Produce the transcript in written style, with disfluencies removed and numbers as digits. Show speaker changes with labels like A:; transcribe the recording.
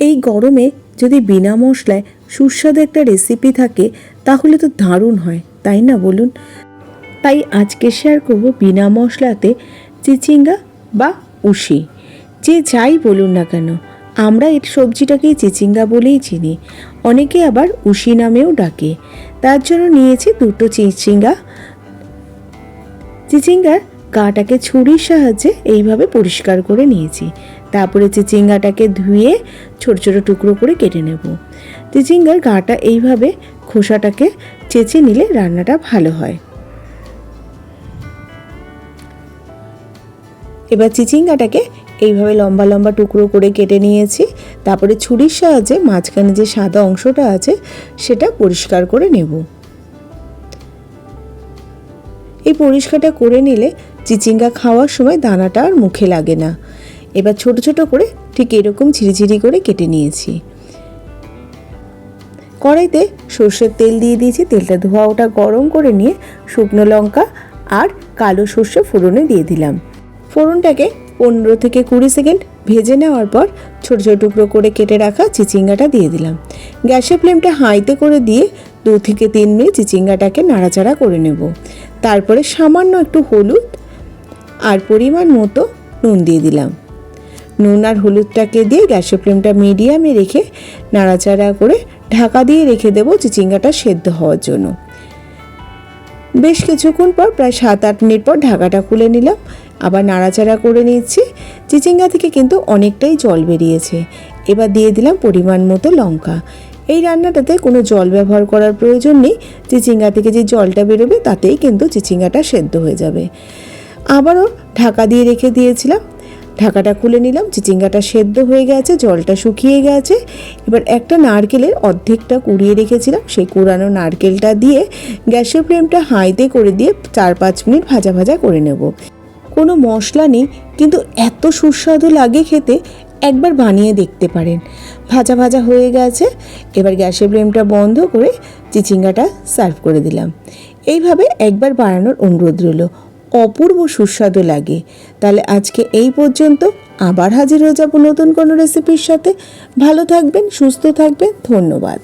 A: এই গরমে যদি বিনা মশলায় সুস্বাদু একটা রেসিপি থাকে তাহলে তো দারুণ হয়, তাই না বলুন? তাই আজকে শেয়ার করব বিনা মশলাতে চিচিঙ্গা বা উশি, যে যাই বলুন না কেন। আমরা এই সবজিটাকেই চিচিঙ্গা বলেই চিনি, অনেকে আবার উশি নামেও ডাকে। তার জন্য নিয়েছি দুটো চিচিঙ্গার গাটাকে ছুরির সাহায্যে এইভাবে পরিষ্কার করে নিয়েছি। তারপরে চিচিঙ্গাটাকে ধুয়ে ছোট ছোট টুকরো করে কেটে নেব। চিচিঙ্গার গাটা এইভাবে খোসাটাকে চেঁচে নিলে রান্নাটা ভালো হয়। এবার চিচিঙ্গাটাকে এইভাবে লম্বা লম্বা টুকরো করে কেটে নিয়েছি। তারপরে ছুরির সাহায্যে মাঝখানে যে সাদা অংশটা আছে সেটা পরিষ্কার করে নেব। এই পরিষ্কারটা করে নিলে চিচিঙ্গা খাওয়ার সময় দানাটা আর মুখে লাগে না। এবার ছোট ছোট করে ঠিক এরকম ঝিরিঝিরি করে কেটে নিয়েছি। কড়াইতে সর্ষের তেল দিয়ে দিয়েছি। তেলটা ধোয়া ওটা গরম করে নিয়ে শুকনো লঙ্কা আর কালো সর্ষে ফোড়নে দিয়ে দিলাম। ফোড়নটাকে 15 থেকে 20 সেকেন্ড ভেজে নেওয়ার পর ছোট ছোট টুকরো করে কেটে রাখা চিচিঙ্গাটা দিয়ে দিলাম। গ্যাসের ফ্লেমটা হাইতে করে দিয়ে 2 থেকে 3 মিনিট চিচিঙ্গাটাকে নাড়াচাড়া করে নেব। তারপরে সামান্য একটু হলুদ আর পরিমাণ মতো নুন দিয়ে দিলাম। নুন আর হলুদটাকে দিয়ে গ্যাসের ফ্লেমটা মিডিয়ামে রেখে নাড়াচাড়া করে ঢাকা দিয়ে রেখে দেবো চিচিঙ্গাটা সেদ্ধ হওয়ার জন্য। বেশ কিছুক্ষণ পর, প্রায় 7-8 মিনিট পর ঢাকাটা খুলে নিলাম। আবার নাড়াচাড়া করে নিচ্ছি। চিচিঙ্গা থেকে কিন্তু অনেকটাই জল বেরিয়েছে। এবার দিয়ে দিলাম পরিমাণ মতো লঙ্কা। এই রান্নাটাতে কোনো জল ব্যবহার করার প্রয়োজন নেই। চিচিঙ্গা থেকে যে জলটা বেরোবে তাতেই কিন্তু চিচিঙ্গাটা সেদ্ধ হয়ে যাবে। আবারও ঢাকা দিয়ে রেখে দিয়েছিলাম। ঢাকাটা খুলে নিলাম। চিচিঙ্গাটা সেদ্ধ হয়ে গেছে, জলটা শুকিয়ে গেছে। এবার একটা নারকেলের অর্ধেকটা কুড়িয়ে রেখেছিলাম, সেই কুড়ানো নারকেলটা দিয়ে গ্যাসের ফ্লেমটা হাইতে করে দিয়ে 4-5 মিনিট ভাজা ভাজা করে নেব। কোনো মশলা নেই কিন্তু এত সুস্বাদু লাগে খেতে, একবার বানিয়ে দেখতে পারেন। ভাজা ভাজা হয়ে গেছে। এবার গ্যাসের ফ্লেমটা বন্ধ করে চিচিঙ্গাটা সার্ভ করে দিলাম। এইভাবে একবার বানানোর অনুরোধ রইল, অপূর্ব সুস্বাদু লাগে। তাহলে আজকে এই পর্যন্ত, আবার হাজির হয়ে যাব নতুন কোনো রেসিপির সাথে। ভালো থাকবেন, সুস্থ থাকবেন, ধন্যবাদ।